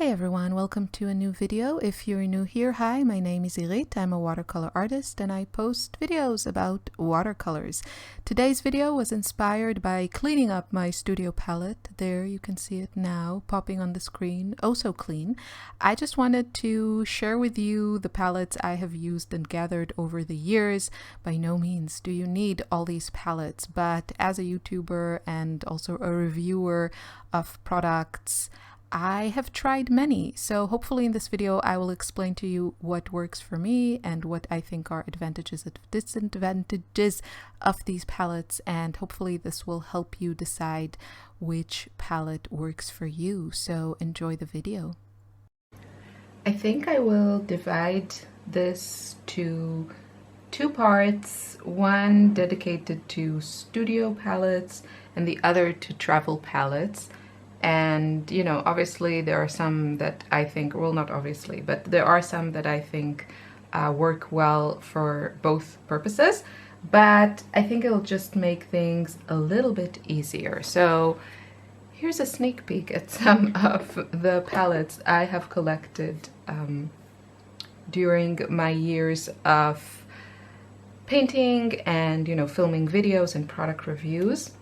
Hey everyone, welcome to a new video. If you're new here, hi, my name is Irit. I'm a watercolor artist and I post videos about watercolors. Today's video was inspired by cleaning up my studio palette. There you can see it now popping on the screen, oh so clean. I just wanted to share with you the palettes I have used and gathered over the years. By no means do you need all these palettes, but as a YouTuber and also a reviewer of products, I have tried many, so hopefully in this video I will explain to you what works for me and what I think are advantages and disadvantages of these palettes, and hopefully this will help you decide which palette works for you. So enjoy the video. I think I will divide this to two parts, one dedicated to studio palettes and the other to travel palettes. And you know, obviously there are some that I think, well, not obviously, but there are some that I think work well for both purposes, but I think it'll just make things a little bit easier. So here's a sneak peek at some of the palettes I have collected during my years of painting and, you know, filming videos and product reviews.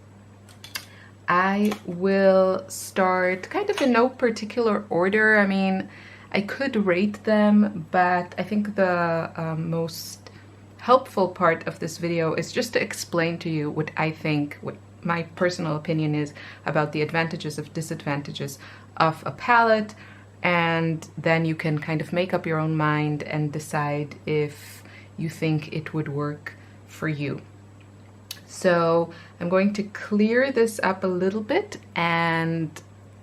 I will start kind of in no particular order. I mean, I could rate them, but I think the most helpful part of this video is just to explain to you what I think, what my personal opinion is about the advantages and disadvantages of a palette, and then you can kind of make up your own mind and decide if you think it would work for you. So I'm going to clear this up a little bit and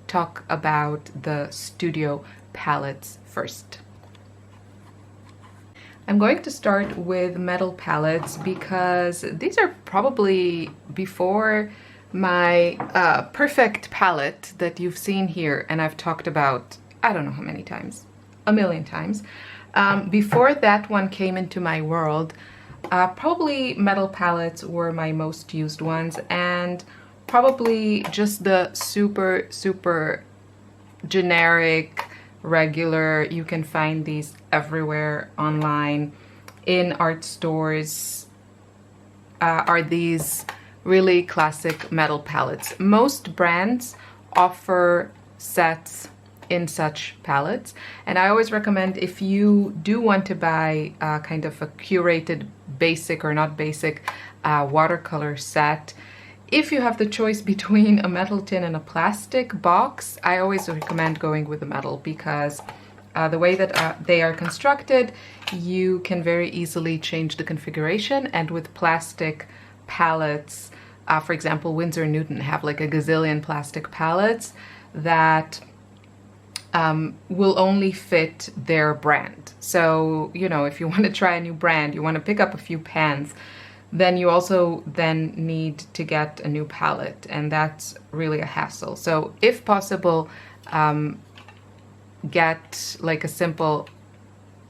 talk about the studio palettes first. I'm going to start with metal palettes because these are probably before my perfect palette that you've seen here and I've talked about, I don't know how many times, a million times. Before that one came into my world, probably metal palettes were my most used ones, and probably just the super generic, regular, you can find these everywhere online, in art stores, are these really classic metal palettes. Most brands offer sets in such palettes, and I always recommend, if you do want to buy kind of a curated basic or not basic watercolor set, if you have the choice between a metal tin and a plastic box, I always recommend going with the metal, because the way that they are constructed, you can very easily change the configuration. And with plastic palettes, for example, Winsor & Newton have like a gazillion plastic palettes that will only fit their brand. So, you know, if you want to try a new brand, you want to pick up a few pans, then you also then need to get a new palette, and that's really a hassle. So if possible, get like a simple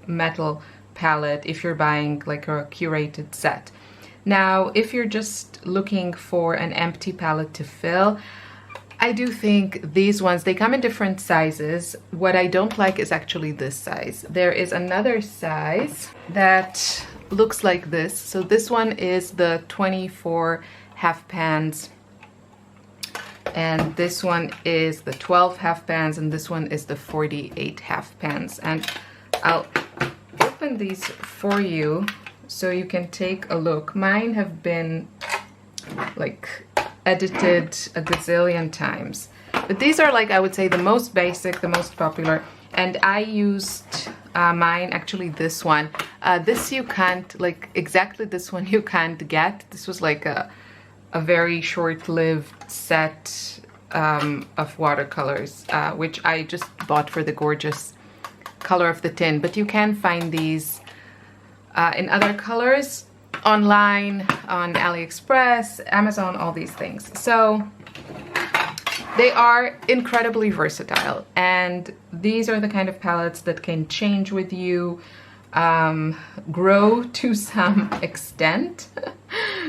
metal palette if you're buying like a curated set. Now, if you're just looking for an empty palette to fill, I do think these ones, they come in different sizes. What I don't like is actually this size. There is another size that looks like this. So this one is the 24 half pans, and this one is the 12 half pans, and this one is the 48 half pans. And I'll open these for you so you can take a look. Mine have been like edited a gazillion times, but these are, like, I would say the most basic, the most popular, and I used mine, actually this one. This you can't, like exactly this one you can't get. This was like a very short-lived set of watercolors, which I just bought for the gorgeous color of the tin, but you can find these in other colors online, on AliExpress, Amazon, all these things. So they are incredibly versatile, and these are the kind of palettes that can change with you, grow to some extent.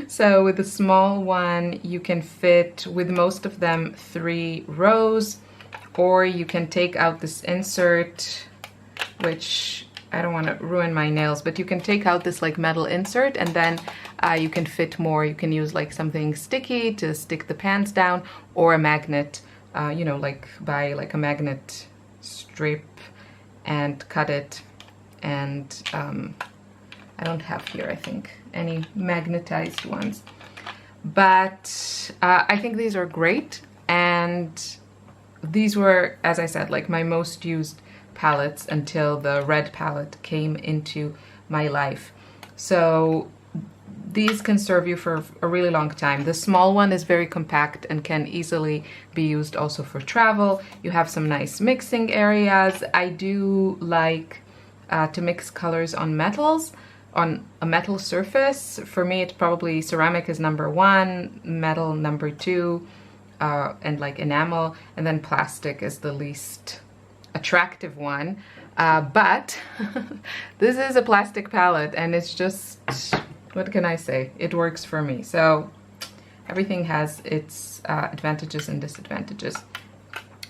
So with a small one, you can fit with most of them 3 rows, or you can take out this insert, which I don't want to ruin my nails, but you can take out this like metal insert, and then you can fit more. You can use like something sticky to stick the pans down, or a magnet, you know, like buy like a magnet strip and cut it. And I don't have here, I think, any magnetized ones. But I think these are great, and these were, as I said, like my most used palettes until the red palette came into my life. So these can serve you for a really long time. The small one is very compact and can easily be used also for travel. You have some nice mixing areas. I do like to mix colors on metals, on a metal surface. For me, it's probably ceramic is number one, metal number two, and like enamel, and then plastic is the least attractive one. But this is a plastic palette, and it's just, what can I say? It works for me. So everything has its advantages and disadvantages.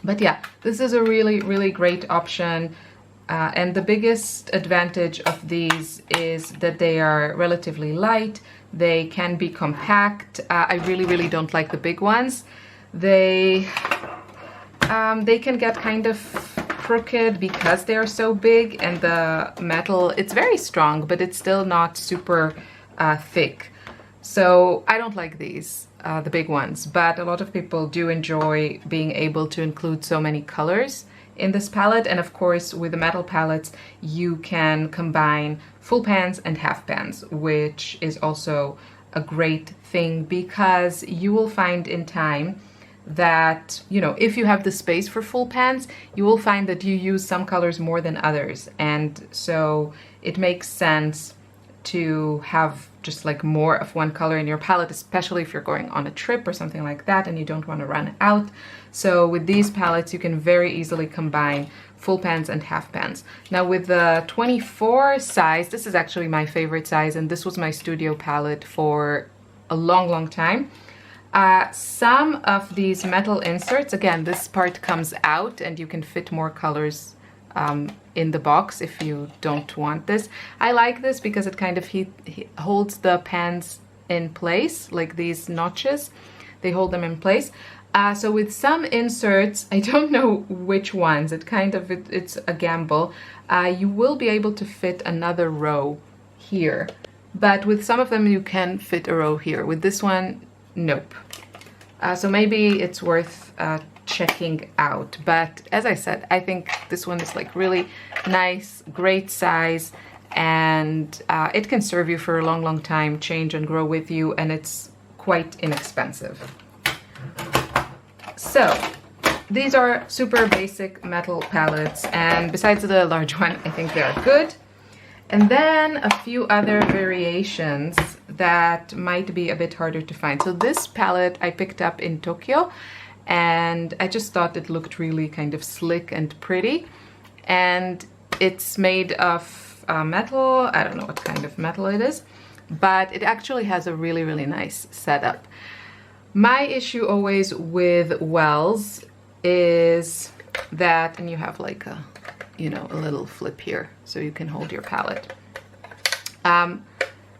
But yeah, this is a really, really great option. And the biggest advantage of these is that they are relatively light. They can be compact. I really, really don't like the big ones. They can get kind of crooked because they are so big, and the metal, it's very strong, but it's still not super thick. So I don't like these, the big ones, but a lot of people do enjoy being able to include so many colors in this palette. And of course, with the metal palettes, you can combine full pans and half pans, which is also a great thing, because you will find in time that, you know, if you have the space for full pans, you will find that you use some colors more than others. And so it makes sense to have just like more of one color in your palette, especially if you're going on a trip or something like that and you don't want to run out. So with these palettes, you can very easily combine full pans and half pans. Now with the 24 size, this is actually my favorite size, and this was my studio palette for a long, long time. Some of these metal inserts, again, this part comes out and you can fit more colors in the box if you don't want this. I like this because it kind of holds the pans in place, like these notches, they hold them in place. So with some inserts, I don't know which ones, it's a gamble, you will be able to fit another row here, but with some of them you can fit a row here. With this one, nope. So maybe it's worth checking out. But as I said, I think this one is like really nice, great size, and it can serve you for a long, long time, change and grow with you, and it's quite inexpensive. So these are super basic metal palettes, and besides the large one, I think they are good. And then a few other variations that might be a bit harder to find. So this palette I picked up in Tokyo, and I just thought it looked really kind of slick and pretty. And it's made of metal. I don't know what kind of metal it is, but it actually has a really, really nice setup. My issue always with wells is that, and you have like a, you know, a little flip here so you can hold your palette.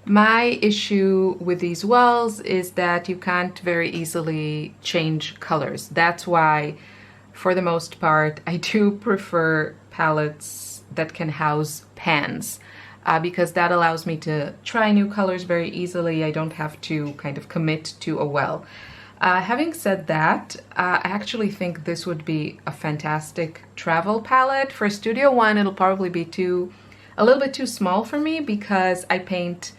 My issue with these wells is that you can't very easily change colors. That's why, for the most part, I do prefer palettes that can house pans, because that allows me to try new colors very easily. I don't have to kind of commit to a well. Having said that, I actually think this would be a fantastic travel palette. For Studio One, it'll probably be a little bit too small for me, because I paint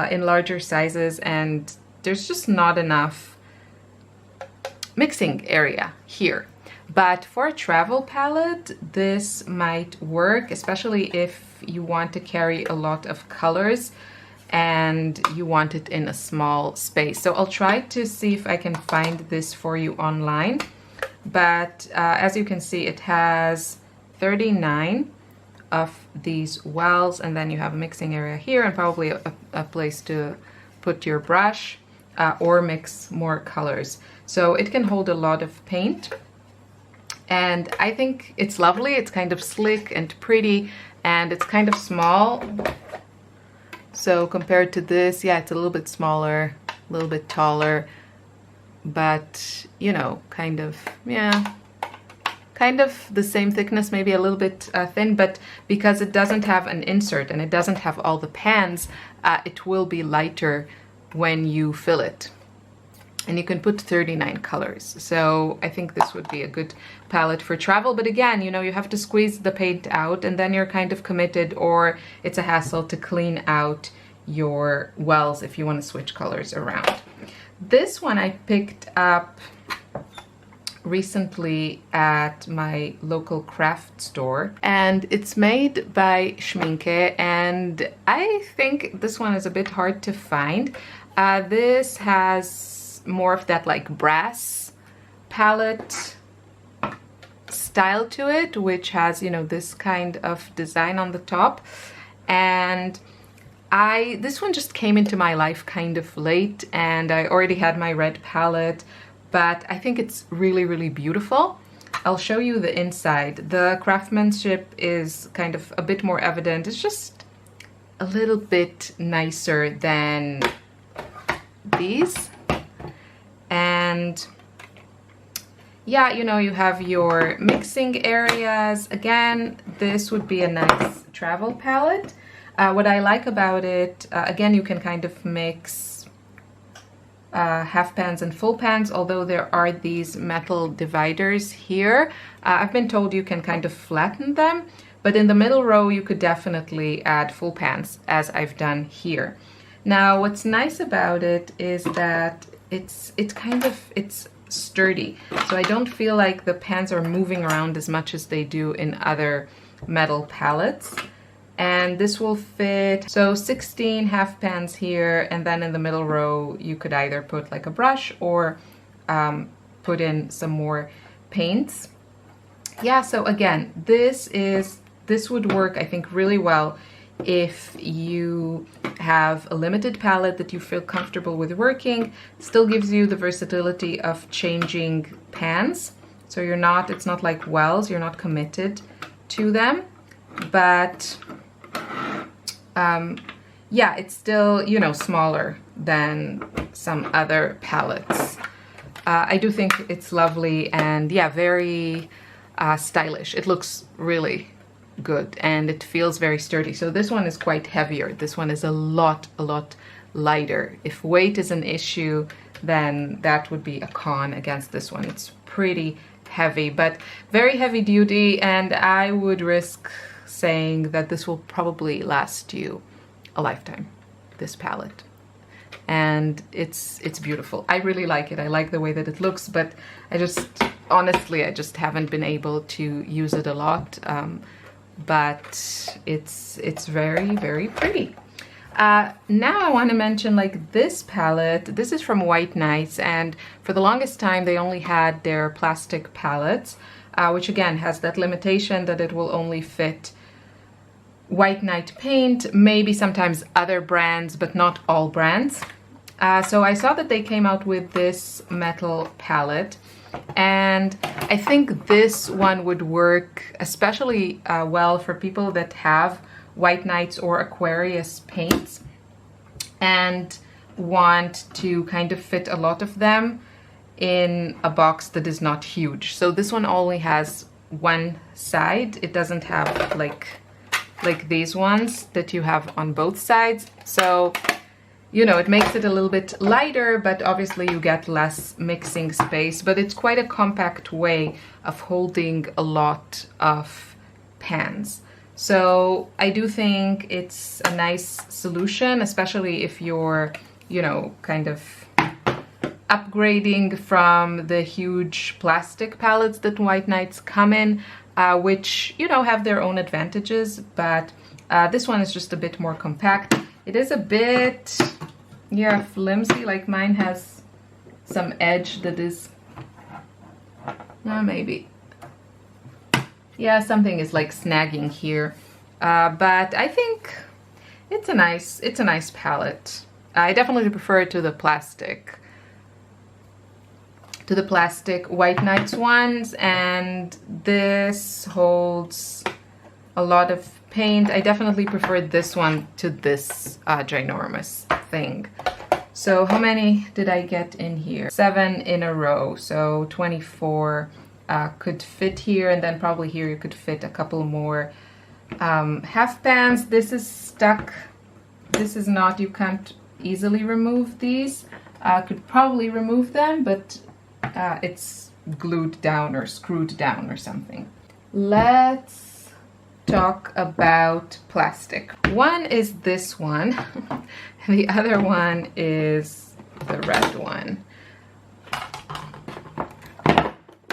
in larger sizes and there's just not enough mixing area here. But for a travel palette, this might work, especially if you want to carry a lot of colors and you want it in a small space. So I'll try to see if I can find this for you online. But as you can see, it has 39 of these wells, and then you have a mixing area here and probably a place to put your brush or mix more colors. So it can hold a lot of paint. And I think it's lovely. It's kind of slick and pretty, and it's kind of small. So compared to this, yeah, it's a little bit smaller, a little bit taller, but you know, kind of, yeah, kind of the same thickness, maybe a little bit thin, but because it doesn't have an insert and it doesn't have all the pans, it will be lighter when you fill it. And you can put 39 colors. So I think this would be a good palette for travel. But again, you know, you have to squeeze the paint out and then you're kind of committed, or it's a hassle to clean out your wells if you want to switch colors around. This one I picked up recently at my local craft store, and it's made by Schminke, and I think this one is a bit hard to find. This has more of that like brass palette style to it, which has, you know, this kind of design on the top. And this one just came into my life kind of late, and I already had my red palette, but I think it's really, really beautiful. I'll show you the inside. The craftsmanship is kind of a bit more evident. It's just a little bit nicer than these. And yeah, you know, you have your mixing areas. Again, this would be a nice travel palette. What I like about it, again, you can kind of mix half pans and full pans, although there are these metal dividers here. I've been told you can kind of flatten them, but in the middle row you could definitely add full pans, as I've done here. Now, what's nice about it is that it's sturdy, so I don't feel like the pans are moving around as much as they do in other metal palettes. And this will fit, so 16 half pans here, and then in the middle row you could either put like a brush or put in some more paints. Yeah, so again, this would work, I think, really well if you have a limited palette that you feel comfortable with working. Still gives you the versatility of changing pans, so it's not like wells, you're not committed to them, but yeah, it's still, you know, smaller than some other palettes. I do think it's lovely, and yeah, very stylish. It looks really good and it feels very sturdy. So this one is quite heavier. This one is a lot lighter. If weight is an issue, then that would be a con against this one. It's pretty heavy, but very heavy duty, and I would risk saying that this will probably last you a lifetime, this palette. And it's beautiful. I really like it. I like the way that it looks, but honestly, I just haven't been able to use it a lot. But it's very pretty. Now I want to mention like this palette. This is from White Nights, and for the longest time they only had their plastic palettes, which again has that limitation that it will only fit White Night paint, maybe sometimes other brands, but not all brands. So I saw that they came out with this metal palette, and I think this one would work especially well for people that have White Nights or Aquarius paints and want to kind of fit a lot of them in a box that is not huge. So this one only has one side. It doesn't have like these ones that you have on both sides. So, you know, it makes it a little bit lighter, but obviously you get less mixing space, but it's quite a compact way of holding a lot of pans. So I do think it's a nice solution, especially if you're, you know, kind of upgrading from the huge plastic palettes that White Nights come in, which, you know, have their own advantages, but this one is just a bit more compact. It is a bit, yeah, flimsy, like mine has some edge that is, maybe, yeah, something is like snagging here, but I think it's a nice palette. I definitely prefer it to the plastic. to the plastic White Nights ones, and this holds a lot of paint. I definitely preferred this one to this ginormous thing. So how many did I get in here? 7 in a row, so 24 could fit here, and then probably here you could fit a couple more half pans. This is stuck. This is not, you can't easily remove these. Could probably remove them, but it's glued down or screwed down or something. Let's talk about plastic. One is this one. The other one is the red one.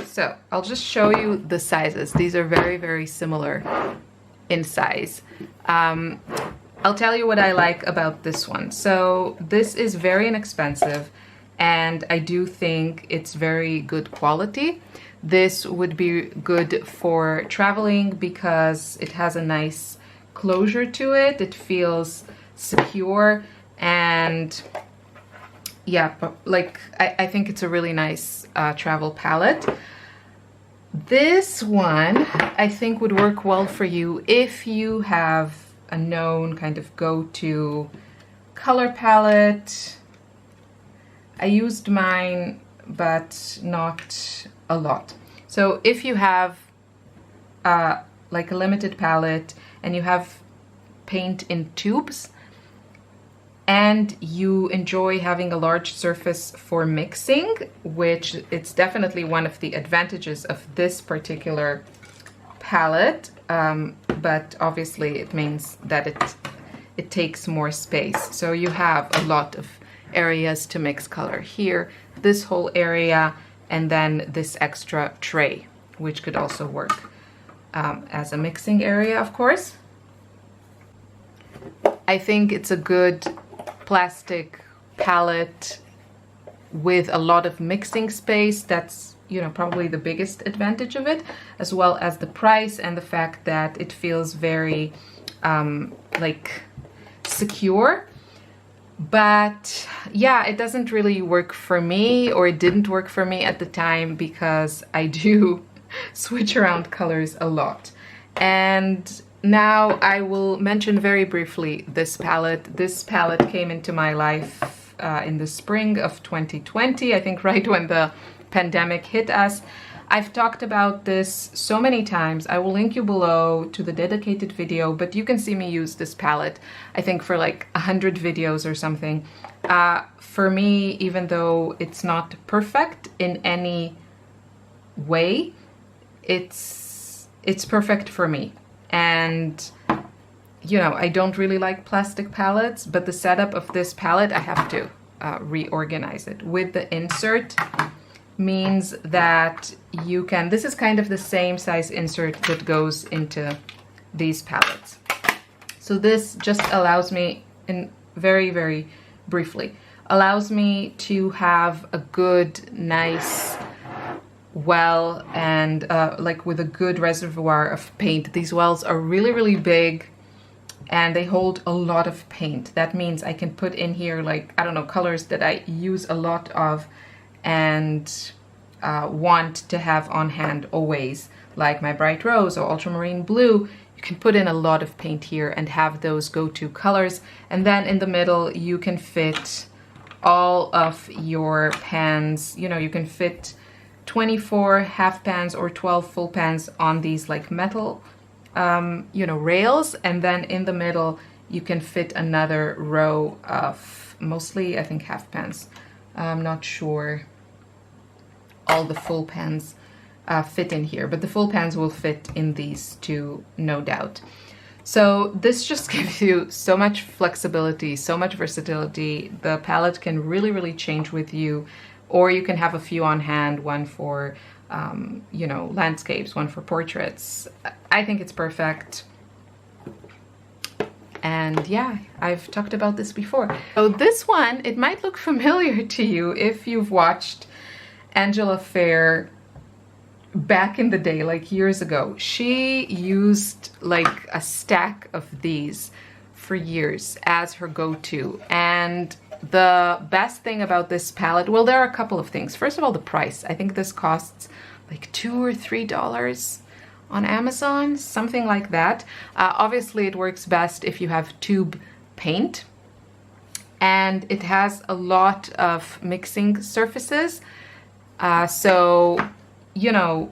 So I'll just show you the sizes. These are very, very similar in size. I'll tell you what I like about this one. So this is very inexpensive, and I do think it's very good quality. This would be good for traveling because it has a nice closure to it. It feels secure, and yeah, like I think it's a really nice travel palette. This one I think would work well for you if you have a known kind of go-to color palette. I used mine, but not a lot. So if you have like a limited palette and you have paint in tubes, and you enjoy having a large surface for mixing, which it's definitely one of the advantages of this particular palette, but obviously it means that it takes more space. So you have a lot of areas to mix color here, this whole area, and then this extra tray, which could also work as a mixing area, of course. I think it's a good plastic palette with a lot of mixing space. That's, you know, probably the biggest advantage of it, as well as the price and the fact that it feels very like secure. But yeah, it doesn't really work for me, or it didn't work for me at the time, because I do switch around colors a lot. And now I will mention very briefly this palette. This palette came into my life in the spring of 2020, I think right when the pandemic hit us. I've talked about this so many times. I will link you below to the dedicated video, but you can see me use this palette, I think, for like 100 videos or something. For me, even though it's not perfect in any way, it's perfect for me. And you know, I don't really like plastic palettes, but the setup of this palette, I have to reorganize it. With the insert means that you can, this is kind of the same size insert that goes into these palettes. So this just allows me, in very, very briefly, allows me to have a good, nice well, and like with a good reservoir of paint. These wells are really, really big, and they hold a lot of paint. That means I can put in here, like, I don't know, colors that I use a lot of and want to have on hand always, like my bright rose or ultramarine blue. You can put in a lot of paint here and have those go-to colors. And then in the middle, you can fit all of your pans. You know, you can fit 24 half pans or 12 full pans on these like metal, you know, rails. And then in the middle, you can fit another row of mostly, I think, half pans. I'm not sure all the full pans fit in here, but the full pans will fit in these two, no doubt. So this just gives you so much flexibility, so much versatility. The palette can really, really change with you, or you can have a few on hand, one for, you know, landscapes, one for portraits. I think it's perfect. And yeah, I've talked about this before. So this one, it might look familiar to you if you've watched Angela Fair back in the day, like years ago. She used like a stack of these for years as her go-to, and the best thing about this palette, well, there are a couple of things. First of all, the price. I think this costs like $2 or $3 on Amazon, something like that. Obviously, it works best if you have tube paint, and it has a lot of mixing surfaces. So, you know,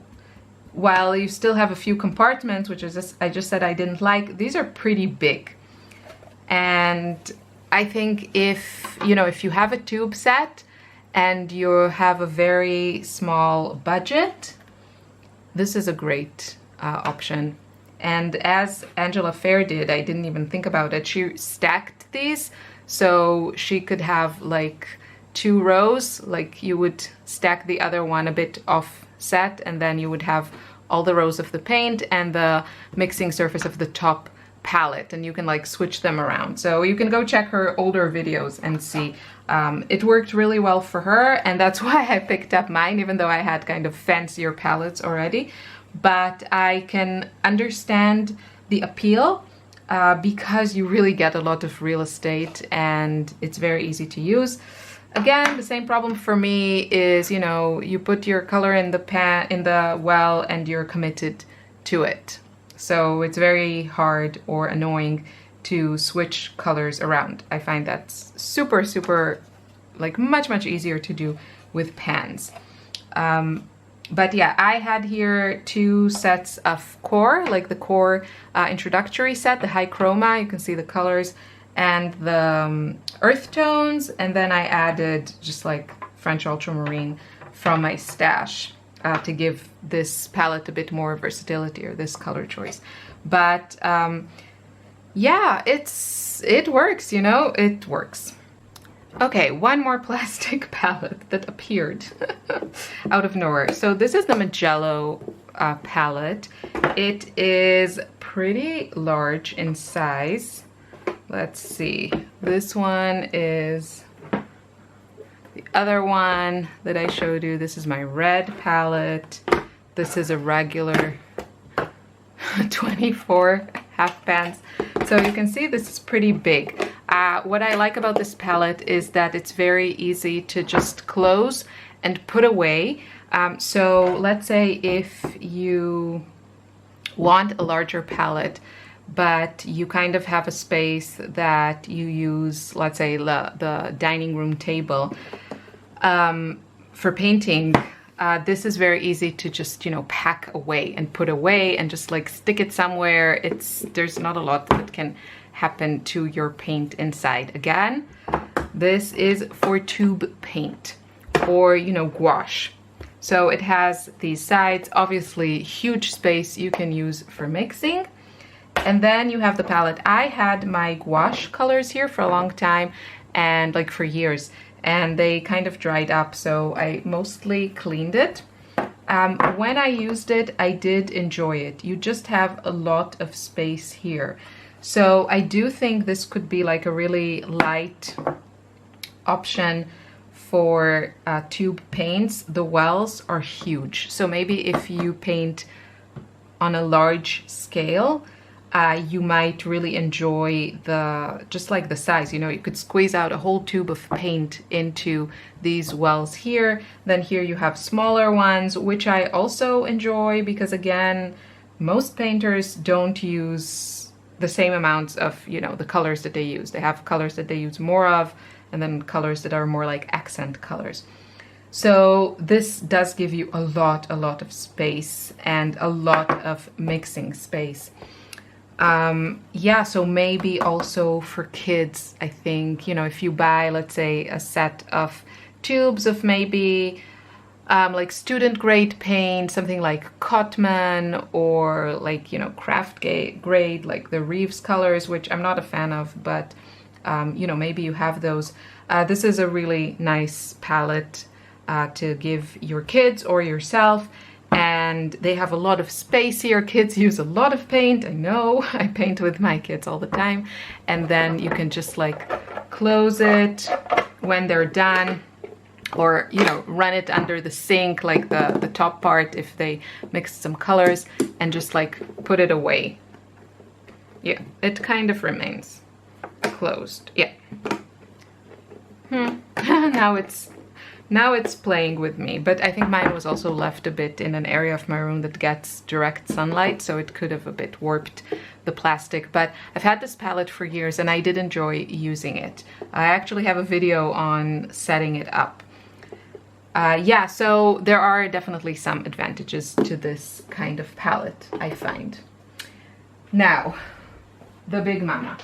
while you still have a few compartments, which is I just said I didn't like, these are pretty big. And I think if you have a tube set and you have a very small budget, this is a great option. And as Angela Fair did, I didn't even think about it, she stacked these so she could have like 2 rows, like you would stack the other one a bit offset, and then you would have all the rows of the paint and the mixing surface of the top palette, and you can like switch them around. So you can go check her older videos and see. It worked really well for her, and that's why I picked up mine, even though I had kind of fancier palettes already. But I can understand the appeal because you really get a lot of real estate and it's very easy to use. Again, the same problem for me is, you know, you put your color in the well and you're committed to it. So it's very hard or annoying to switch colors around. I find that's super, super, like much easier to do with pans. But yeah, I had here 2 sets of core, like the core introductory set, the high chroma, you can see the colors, and the earth tones, and then I added just like French ultramarine from my stash to give this palette a bit more versatility, or this color choice. But yeah, it works, you know, it works. Okay, one more plastic palette that appeared out of nowhere. So this is the Mijello palette. It is pretty large in size. Let's see. This one is the other one that I showed you. This is my red palette. This is a regular 24 half pans. So you can see this is pretty big. What I like about this palette is that it's very easy to just close and put away. So let's say if you want a larger palette, but you kind of have a space that you use, let's say the dining room table for painting, this is very easy to just, you know, pack away and put away and just like stick it somewhere. There's not a lot that can happen to your paint inside. Again, this is for tube paint or, you know, gouache. So it has these sides, obviously huge space you can use for mixing. And then you have the palette. I had my gouache colors here for a long time, and like for years, and they kind of dried up, so I mostly cleaned it. When I used it, I did enjoy it. You just have a lot of space here. So I do think this could be like a really light option for tube paints. The wells are huge. So maybe if you paint on a large scale, you might really enjoy just like the size, you know, you could squeeze out a whole tube of paint into these wells here. Then here you have smaller ones, which I also enjoy because again, most painters don't use the same amounts of, you know, the colors that they use. They have colors that they use more of, and then colors that are more like accent colors. So this does give you a lot of space and a lot of mixing space. Yeah, so maybe also for kids, I think, you know, if you buy, let's say, a set of tubes of maybe like student grade paint, something like Cotman, or like, you know, craft grade, like the Reeves colors, which I'm not a fan of, but you know, maybe you have those. This is a really nice palette to give your kids or yourself. And they have a lot of space here. Kids use a lot of paint. I know, I paint with my kids all the time. And then you can just like close it when they're done, or, you know, run it under the sink, like the top part if they mixed some colors, and just like put it away. Yeah, it kind of remains closed. Yeah. Now it's playing with me, but I think mine was also left a bit in an area of my room that gets direct sunlight, so it could have a bit warped the plastic. But I've had this palette for years and I did enjoy using it. I actually have a video on setting it up. Yeah, so there are definitely some advantages to this kind of palette, I find. Now, the big mama.